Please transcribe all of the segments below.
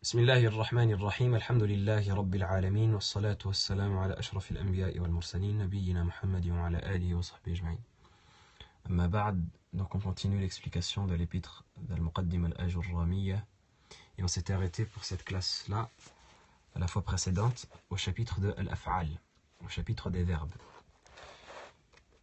بسم الله الرحمن الرحيم الحمد لله رب العالمين والصلاة والسلام على أشرف الأنبياء والمرسلين نبينا محمد وعلى آله وصحبه أجمعين. أما بعد, donc on continue l'explication de l'épître d'Al-Muqaddim al-Ajurramiyya et on s'était arrêté pour cette classe-là à la fois précédente au chapitre de Al-Af'al, au chapitre des verbes.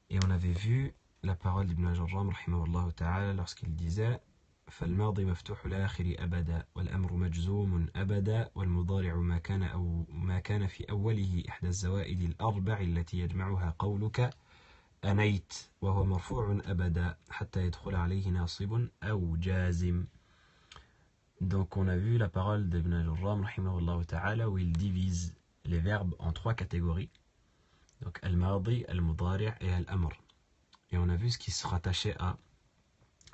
Et on avait vu la parole d'Ibn Ajurram rahimahullah ta'ala lorsqu'il disait فالماضي مفتوح الآخر أبدا والأمر مجزوم أبدا والمضارع ما كان في أوله إحدى الزوائد الأربع التي يجمعها قولك أنيت وهو مرفوع أبدا حتى يدخل عليه ناصب أو جازم. Donc on a vu la parole d'Ibn Ajurram rahimahullah ta'ala où il divise les verbes en trois catégories, donc al-madi, al-mudari' et al-amr. Et on a vu ce qui se rattachait à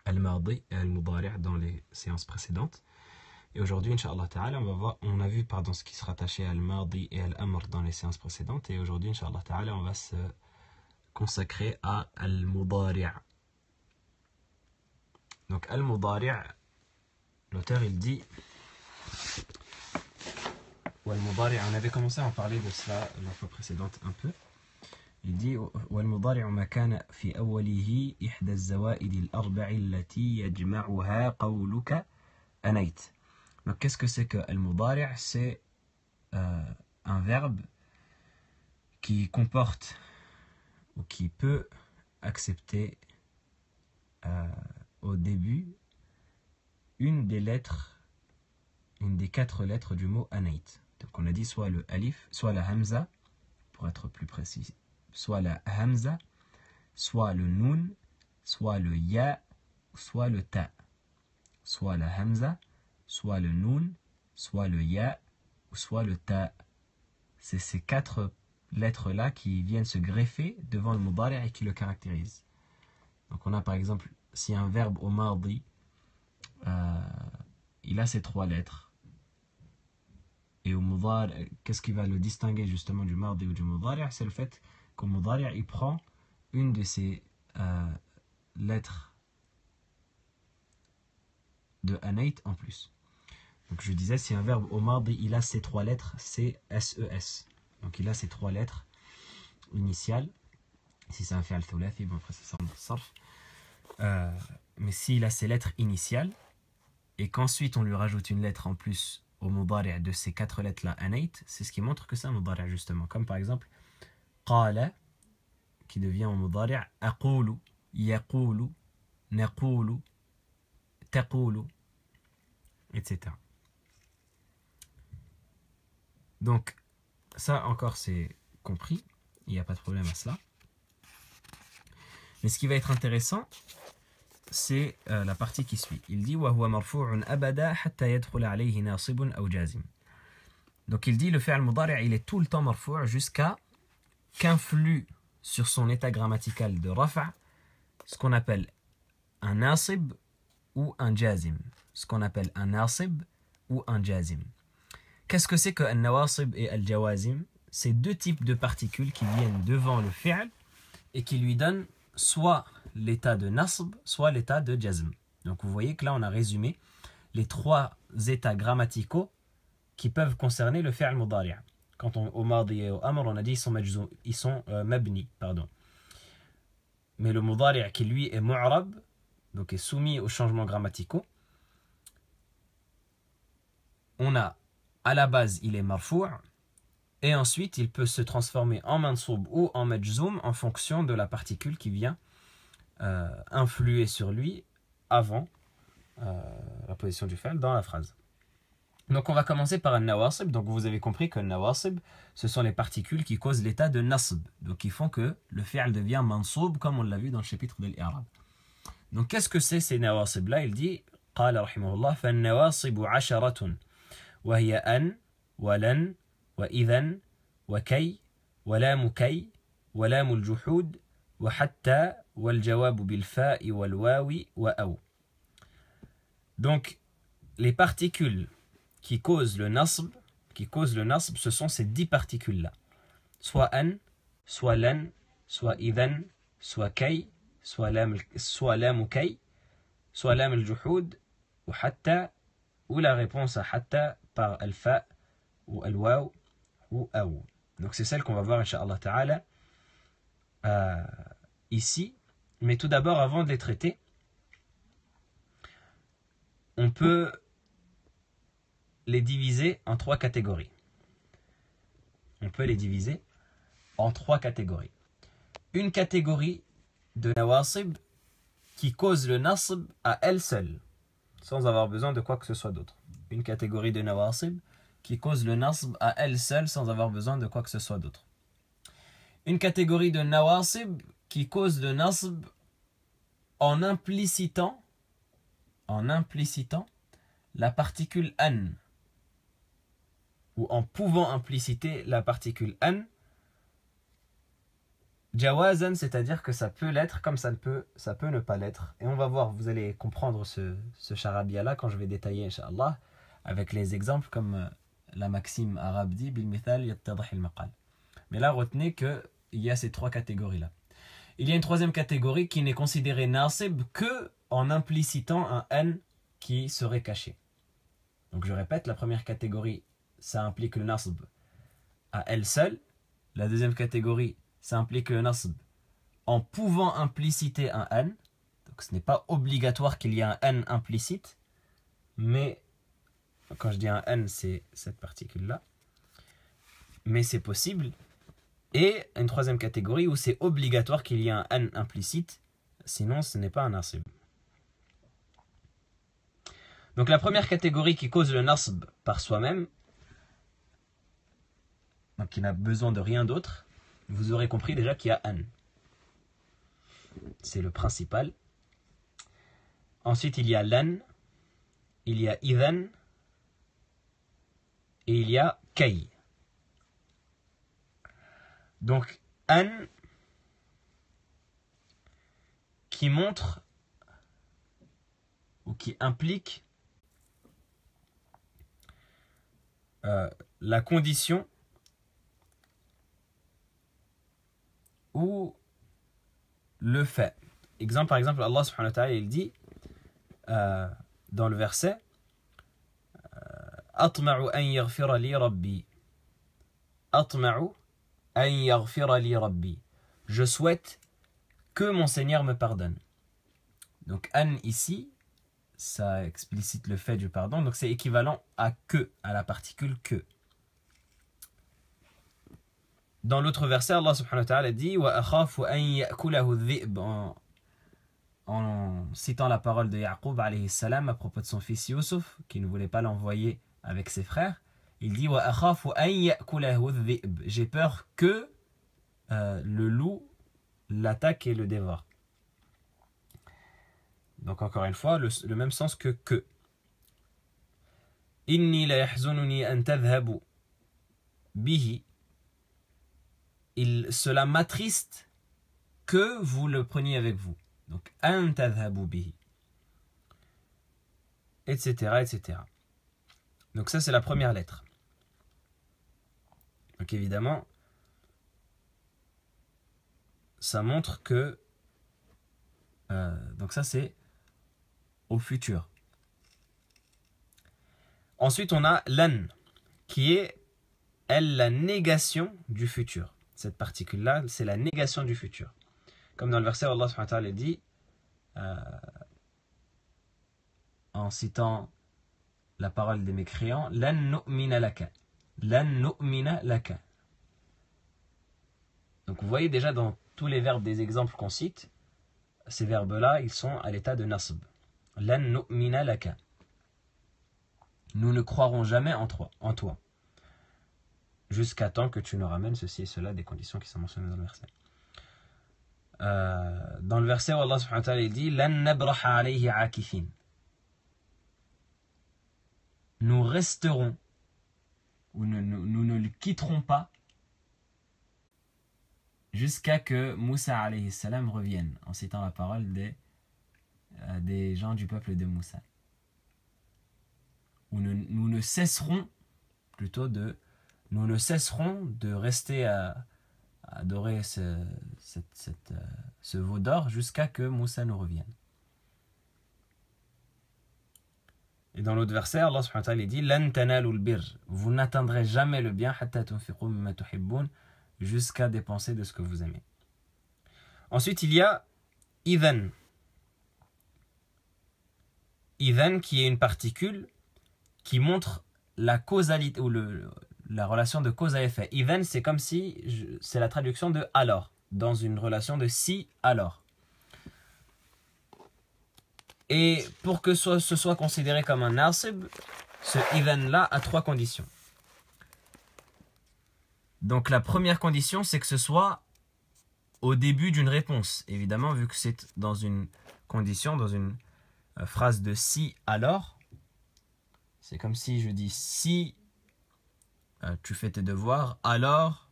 Al-Mardi et Al-Mudari' dans les séances précédentes. Et aujourd'hui, Inch'Allah Ta'ala, on a vu ce qui se rattachait à Al-Mardi et Al-Amr dans les séances précédentes. Et aujourd'hui, Inch'Allah Ta'ala, on va se consacrer à Al-Mudari'. Donc Al-Mudari', l'auteur il dit, ou Al-Mudari', on avait commencé à en parler de cela la fois précédente un peu. Il dit والمضارع ما كان في أوله إحدى الزوائد الأربع التي يجمعها قولك أنيت. Donc qu'est-ce que c'est que al-mudari'? C'est un verbe qui comporte ou qui peut accepter au début une des quatre lettres du mot anayt. Donc on a dit soit le alif, soit la hamza, pour être plus précis, soit la hamza, soit le nun, soit le ya, soit le ta. Soit la hamza, soit le nun, soit le ya, ou soit le ta. C'est ces quatre lettres-là qui viennent se greffer devant le mudari' et qui le caractérisent. Donc on a par exemple, si un verbe au mardi, il a ces trois lettres. Et au mudari', qu'est-ce qui va le distinguer justement du mardi ou du mudari'? C'est le fait qu'au mudari' il prend une de ces lettres de anayt en plus. Donc je disais, si un verbe au mardi il a ces trois lettres, c'est SES. Donc il a ces trois lettres initiales. Si c'est un fi'al thulathi, bon après ça sort de sarf. Mais s'il a ces lettres initiales et qu'ensuite on lui rajoute une lettre en plus au mudari' de ces quatre lettres là anayt, c'est ce qui montre que c'est un mudari' justement. Comme par exemple قال qui devient en mudari' أقول يقول نقول تقول, etc. Donc ça encore c'est compris, il n'y a pas de problème à cela. Mais ce qui va être intéressant, c'est la partie qui suit. Il dit وهو مرفوع أبدا حتى يدخل عليه ناصب أو جازم. Donc il dit le fi'l mudari' il est tout le temps marfou' jusqu'à qu'influe sur son état grammatical de rafa' ce qu'on appelle un nasib ou un jazim. Ce qu'on appelle un nasib ou un jazim. Qu'est-ce que c'est que un nawasib et al jawazim? C'est deux types de particules qui viennent devant le fi'l et qui lui donnent soit l'état de nasb, soit l'état de jazm. Donc vous voyez que là on a résumé les trois états grammaticaux qui peuvent concerner le fi'l mudari'. Quand au mardi et au amr, on a dit ils sont mabni, pardon. Mais le mudari' qui lui est mu'rab, donc est soumis aux changements grammaticaux, on a à la base il est marfou' et ensuite il peut se transformer en mansoub ou en majzoum en fonction de la particule qui vient influer sur lui avant la position du fi'l dans la phrase. Donc on va commencer par un nawasib. Donc vous avez compris que nawasib, ce sont les particules qui causent l'état de nasb, donc qui font que le fi'l devient mansoub comme on l'a vu dans le chapitre de l'Irab. Donc qu'est-ce que c'est ces nawasib là? Il dit قال رحمه الله فالنواصب عشرة وهي أن ولن وإذن وكي ولام كي ولام الجحود وحتى والجواب بالفاء والواو وأو. Donc les particules qui causent le nasb, ce sont ces 10 particules-là. Soit an, soit lan, soit idhan, soit kay, soit lam kay, soit lam al-juhud, ou hatta, ou la réponse à hatta par al-fa ou al-waw ou aw. Donc c'est celle qu'on va voir incha'Allah ta'ala ici. Mais tout d'abord, avant de les traiter, on peut les diviser en trois catégories. On peut les diviser en trois catégories. Une catégorie de nawasib qui cause le nasb à elle seule, sans avoir besoin de quoi que ce soit d'autre. Une catégorie de nawasib qui cause le nasb à elle seule, sans avoir besoin de quoi que ce soit d'autre. Une catégorie de nawasib qui cause le nasb en implicitant la particule an, ou en pouvant impliciter la particule an, jawazan, c'est-à-dire que ça peut l'être comme ça peut ne pas l'être. Et on va voir, vous allez comprendre ce charabia-là quand je vais détailler, incha'Allah, avec les exemples comme la maxime arabe dit, bil mithal yattadah al maqal. Mais là, retenez qu'il y a ces trois catégories-là. Il y a une troisième catégorie qui n'est considérée nasib que en implicitant un an qui serait caché. Donc je répète, la première catégorie, ça implique le nasb à elle seule. La deuxième catégorie, ça implique le nasb en pouvant impliciter un an. Donc ce n'est pas obligatoire qu'il y ait un an implicite, mais quand je dis un an, c'est cette particule-là. Mais c'est possible. Et une troisième catégorie où c'est obligatoire qu'il y ait un an implicite, sinon ce n'est pas un nasb. Donc la première catégorie qui cause le nasb par soi-même, donc qui n'a besoin de rien d'autre, vous aurez compris déjà qu'il y a an. C'est le principal. Ensuite il y a lan, il y a idhan, et il y a kay. Donc an qui montre ou qui implique la condition ou le fait. Par exemple, Allah subhanahu wa ta'ala il dit dans le verset Atma'u an yaghfira li rabbi. Atma'u an yaghfira li rabbi. Je souhaite que mon Seigneur me pardonne. Donc an ici, ça explicite le fait du pardon, donc c'est équivalent à que, à la particule que. Dans l'autre verset, Allah subhanahu wa ta'ala dit wa akhafu an ya'kulahu dhi'b, en citant la parole de Yaqub alayhi salam à propos de son fils Yusuf, qui ne voulait pas l'envoyer avec ses frères. Il dit wa akhafu an ya'kulahu dhi'b. J'ai peur que le loup l'attaque et le dévore. Donc encore une fois, le même sens que que. Inni la yahzununi an tadhhabu bihi. Cela m'attriste que vous le preniez avec vous. Donc an tadhhabu bihi. Etc. etc. Donc ça c'est la première lettre. Donc évidemment, ça montre que donc ça c'est au futur. Ensuite on a lan qui est elle la négation du futur. Cette particule là c'est la négation du futur. Comme dans le verset où Allah subhanahu wa ta'ala dit en citant la parole des mécréants lan nu'mina laka. Lan nu'mina laka. Donc vous voyez déjà dans tous les verbes des exemples qu'on cite, ces verbes-là, ils sont à l'état de nasb. Lan nu'mina laka. Nous ne croirons jamais en toi. Jusqu'à temps que tu nous ramènes ceci et cela, des conditions qui sont mentionnées dans le verset. Dans le verset où Allah subhanahu wa ta'ala il dit lan nabraha alayhi akifin. Nous resterons ou nous ne le quitterons pas jusqu'à que Moussa alayhi salam revienne, en citant la parole des gens du peuple de Moussa. Nous ne cesserons de rester à adorer ce veau d'or jusqu'à que Moussa nous revienne. Et dans l'autre verset, Allah subhanahu wa ta'ala dit Lan tanalul bir. Vous n'atteindrez jamais le bien hatta tunfiqu mimma tuhibbun, jusqu'à dépenser de ce que vous aimez. Ensuite, il y a idhan. Idhan qui est une particule qui montre la causalité ou la relation de cause à effet. Idhan, c'est comme si c'est la traduction de alors, dans une relation de si alors. Et pour que ce soit considéré comme un nasib, ce idhan-là a 3 conditions. Donc la première condition, c'est que ce soit au début d'une réponse. Évidemment, vu que c'est dans une condition, dans une phrase de si alors, c'est comme si je dis si tu fais tes devoirs, alors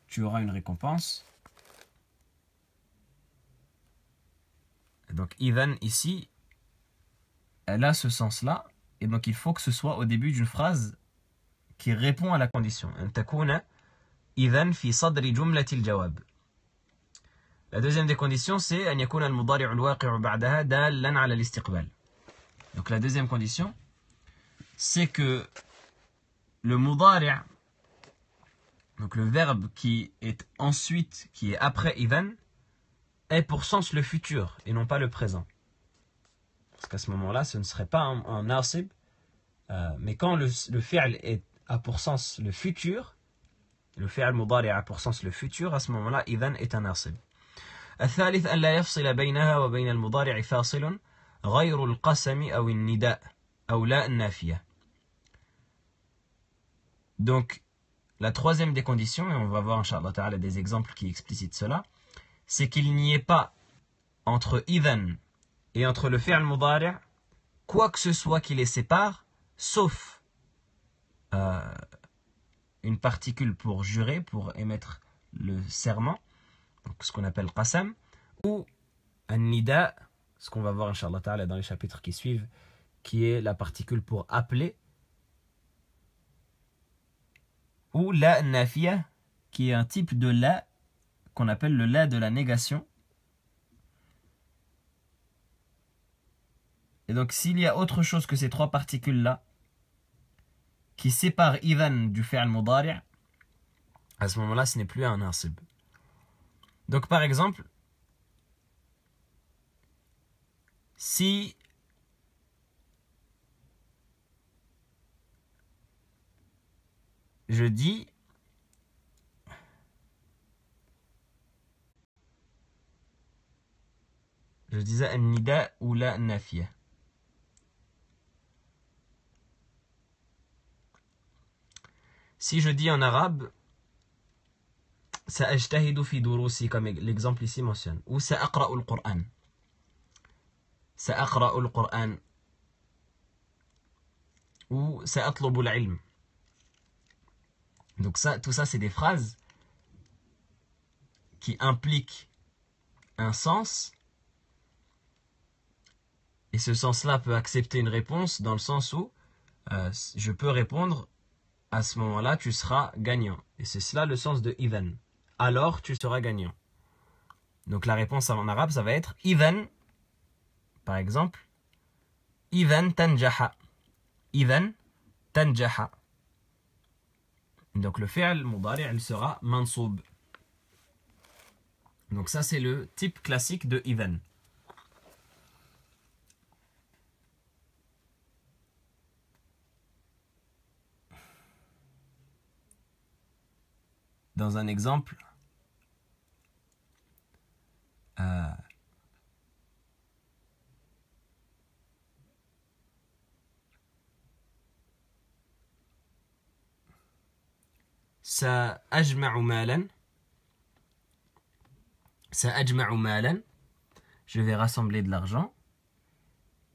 tu auras une récompense. Et donc idhan ici, elle a ce sens-là, et donc il faut que ce soit au début d'une phrase qui répond à la condition. إذن في صدر جملة الجواب. La deuxième des conditions, c'est أن يكون المضارع الواقع بعدها دالا على الاستقبال. Donc la deuxième condition, c'est que le mudari', donc le verbe qui est ensuite, qui est après إذن, est pour sens le futur et non pas le présent. Parce qu'à ce moment-là, ce ne serait pas un nasib, mais quand le fi'l a pour sens le futur, le fi'l mudari' a pour sens le futur, à ce moment-là, idhan est un nasib. الثالث أن لا يفصل بينها وبين المضارع فاصل غير القسم أو النداء أو لا النافية. Donc, la troisième des conditions, et on va voir Inch'Allah Ta'ala des exemples qui explicitent cela, c'est qu'il n'y ait pas entre idhan et entre le fi'l mudari' quoi que ce soit qui les sépare, sauf une particule pour jurer, pour émettre le serment, donc ce qu'on appelle qasam, ou un nida, ce qu'on va voir Inch'Allah Ta'ala dans les chapitres qui suivent, qui est la particule pour appeler, ou la nafiya, qui est un type de la qu'on appelle le la de la négation. Et donc s'il y a autre chose que ces 3 particules-là qui séparent idhan du fi'l mudari', à ce moment-là, ce n'est plus un nasib. Donc par exemple, si je dis disais an-nida ou la nafiya. Si je dis en arabe سأجتهد في دروسي comme l'exemple ici mentionne, ou سأقرأ القرآن, سأقرأ القرآن, ou سأطلب العلم. Donc ça, tout ça c'est des phrases qui impliquent un sens, et ce sens-là peut accepter une réponse dans le sens où je peux répondre à ce moment-là tu seras gagnant, et c'est cela le sens de idhan, alors tu seras gagnant. Donc la réponse en arabe ça va être idhan, par exemple idhan tanjaha, idhan tanjaha. Donc le fi'l mudari' il sera mansoub. Donc ça c'est le type classique de idhan. Dans un exemple, سأجمع مالا, سأجمع مالا, je vais rassembler de l'argent.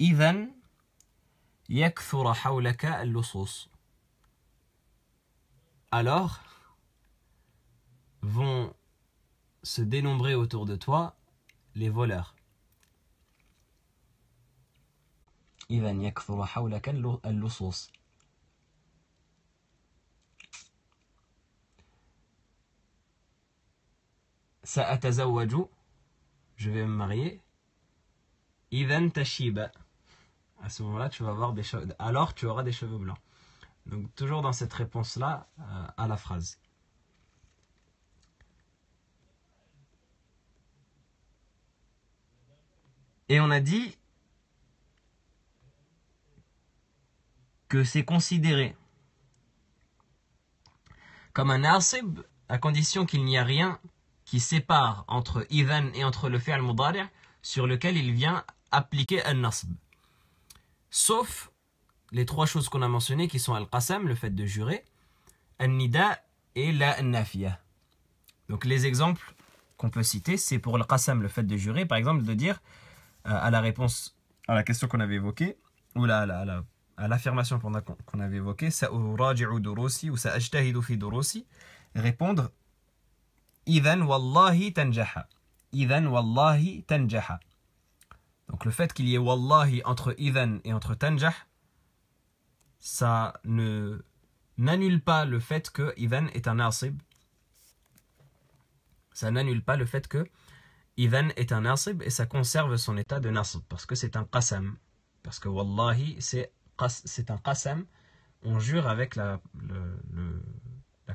إذن يكثر حولك اللصوص. Alors vont se dénombrer autour de toi les voleurs. إذن يكثر حولك اللصوص. سأتزوج, je vais me marier. إذن تشيب. à ce moment-là, tu vas avoir des cheveux, alors tu auras des cheveux blancs. Donc toujours dans cette réponse-là à la phrase. Et on a dit que c'est considéré comme un nasib à condition qu'il n'y a rien qui sépare entre idhan et entre le fi'l mudari' sur lequel il vient appliquer un nasb. Sauf les trois choses qu'on a mentionnées qui sont al-qasam, le fait de jurer, al-nida et la nafiya. Donc les exemples qu'on peut citer, c'est pour al-qasam, le fait de jurer, par exemple de dire à la réponse à la question qu'on avait évoquée, ou à l'affirmation qu'on avait évoquée, sa'uraji'u durusi ou sa'ajtahidu fi durusi, répondre idhan wallahi tanjaha. Idhan wallahi tanjaha. Donc le fait qu'il y ait wallahi entre idhan et entre tanjah, ça n'annule pas le fait que idhan est un nasib. Ça n'annule pas le fait que idhan est un nasib et ça conserve son état de nasib parce que c'est un qasam. Parce que wallahi c'est un qasam. On jure avec la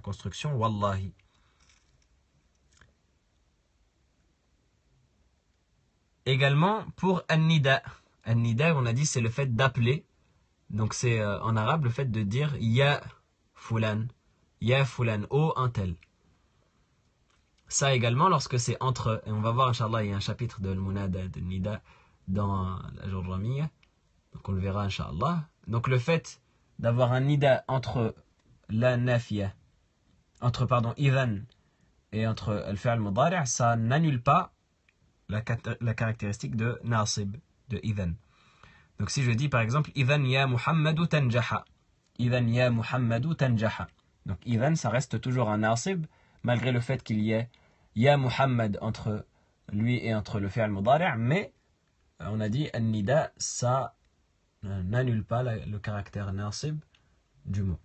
construction wallahi. Également pour an-nida. An-nida, on a dit, c'est le fait d'appeler. Donc c'est en arabe le fait de dire ya fulan, oh un tel. Ça également lorsque c'est entre, et on va voir Inch'Allah, il y a un chapitre de al-munada, de nida dans la Jurramiyya, donc on le verra Inch'Allah. Donc le fait d'avoir un nida entre la nafiya, entre idhan et entre al-fi'l mudari', ça n'annule pas la caractéristique de nasib, de idhan. Donc si je dis par exemple idhan ya Muhammadu tanjaha, idhan ya Muhammadu tanjaha. Donc idhan ça reste toujours un nasib malgré le fait qu'il y ait ya Muhammad entre lui et entre le fi'l mudari', mais on a dit an-nida ça n'annule pas le caractère nasib du mot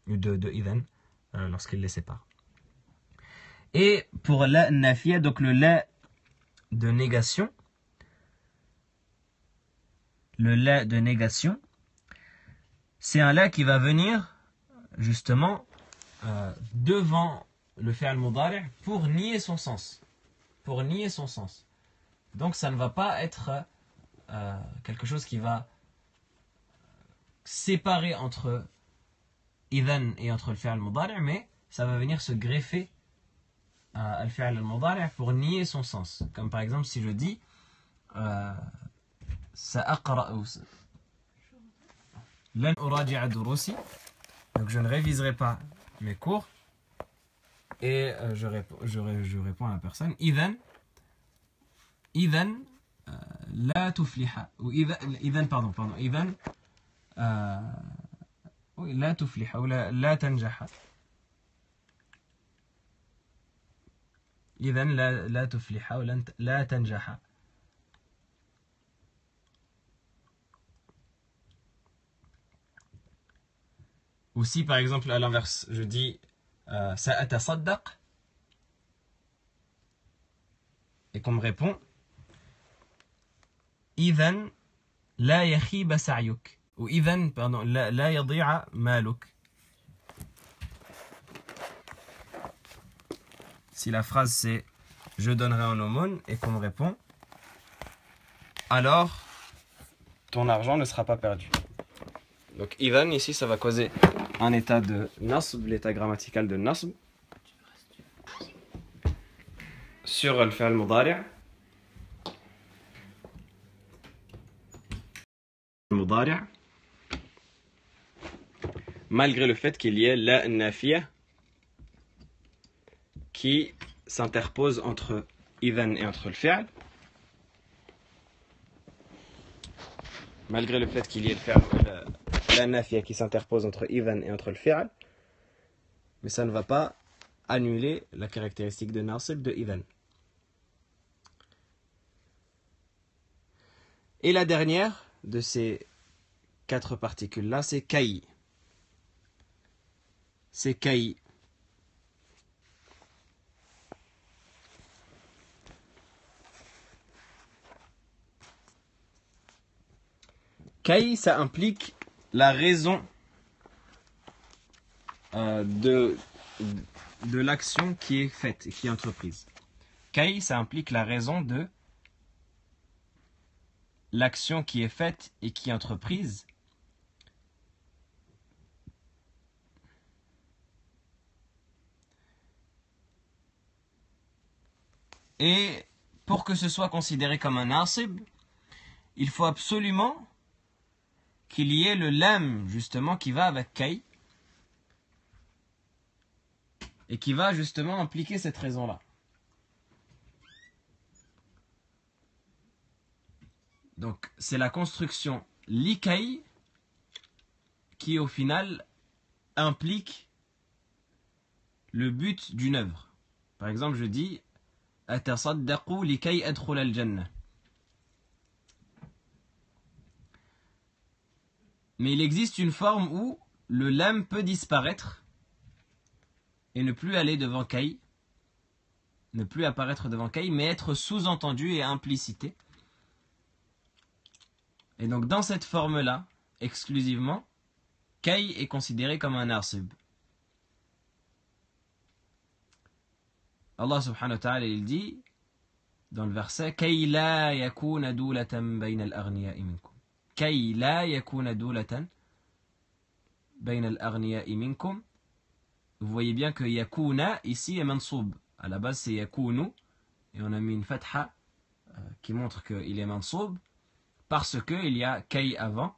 de idhan lorsqu'il les sépare. Et pour la nafiya, donc le la de négation, le la de négation, c'est un la qui va venir justement devant le fi'l mudari' pour nier son sens. Pour nier son sens. Donc ça ne va pas être quelque chose qui va séparer entre idhan et entre le fi'l mudari', mais ça va venir se greffer à le fi'l mudari' pour nier son sens. Comme par exemple si je dis sa'aqra'u lan uraji'a durusi, donc je ne réviserai pas mes cours, et je réponds à la personne idhan la tufliha, ou idhan la tufliha ou la tanjaha, idhan la tufliha ou la tanjaha. Ou si par exemple à l'inverse je dis sa'atasaddaq et qu'on me répond idhan la yakhiba sa'yuk, ou idhan la yadi'a maluk. Si la phrase c'est je donnerai en aumône et qu'on me répond alors ton argent ne sera pas perdu. Donc idhan ici ça va causer un état de nasb, l'état grammatical de nasb sur le fi'l mudari', malgré le fait qu'il y ait la nafiya qui s'interpose entre idhan et entre le fi'l, malgré le fait qu'il y ait la nafiya qui s'interpose entre idhan et entre le fi'l, mais ça ne va pas annuler la caractéristique de nasib de idhan. Et la dernière de ces quatre particules-là, c'est kai. C'est kai. Kay, ça implique la raison de l'action qui est faite et qui est entreprise. Kay, ça implique la raison de l'action qui est faite et qui est entreprise. Et pour que ce soit considéré comme un nasib, il faut absolument qu'il y ait le lam, justement, qui va avec kay, et qui va justement impliquer cette raison-là. Donc, c'est la construction li-kay qui, au final, implique le but d'une œuvre. Par exemple, je dis atasaddaqu likay adkhula al-jannah. Mais il existe une forme où le lam peut disparaître et ne plus aller devant kay, ne plus apparaître devant kay, mais être sous-entendu et implicité. Et donc dans cette forme-là, exclusivement, kay est considéré comme un nasib. Allah subhanahu wa ta'ala, il dit dans le verset kay la yakuna dulatan bayna al-aghniya'i minkum. Kay la yakuna dulatan bayna al-aghniya'i minkum. Vous voyez bien que yakuna ici est mansoub. À la base c'est yakunu et on a mis une fatha qui montre qu'il est mansoub parce qu'il y a kay avant.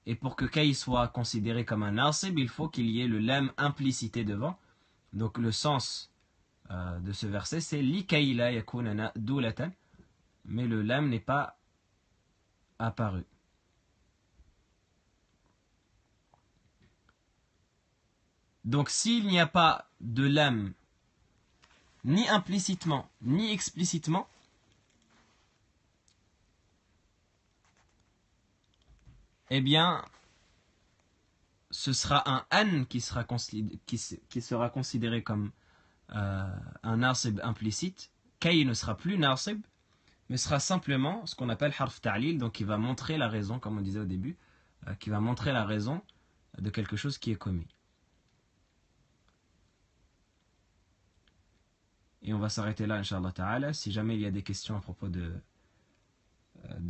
Et pour que kay soit considéré comme un nasib, il faut qu'il y ait le lam implicité devant. Donc le sens de ce verset, c'est li kay la yakuna dulatan, mais le lam n'est pas apparu. Donc s'il n'y a pas de lam, ni implicitement, ni explicitement, eh bien, ce sera un an qui sera considéré comme un nasib implicite. Kay ne sera plus nasib, mais sera simplement ce qu'on appelle harf ta'lil, donc qui va montrer la raison, comme on disait au début, qui va montrer la raison de quelque chose qui est commis. Et on va s'arrêter là, Inch'Allah Ta'ala. Si jamais il y a des questions à propos de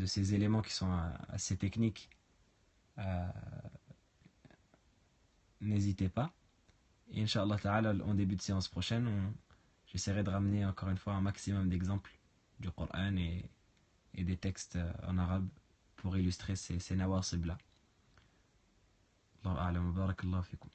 ces éléments qui sont assez techniques, n'hésitez pas. Et Inch'Allah Ta'ala, en début de séance prochaine, j'essaierai de ramener encore une fois un maximum d'exemples du Coran et des textes en arabe pour illustrer ces nawasib là. Allahu a'lam wa barakallahu fikum.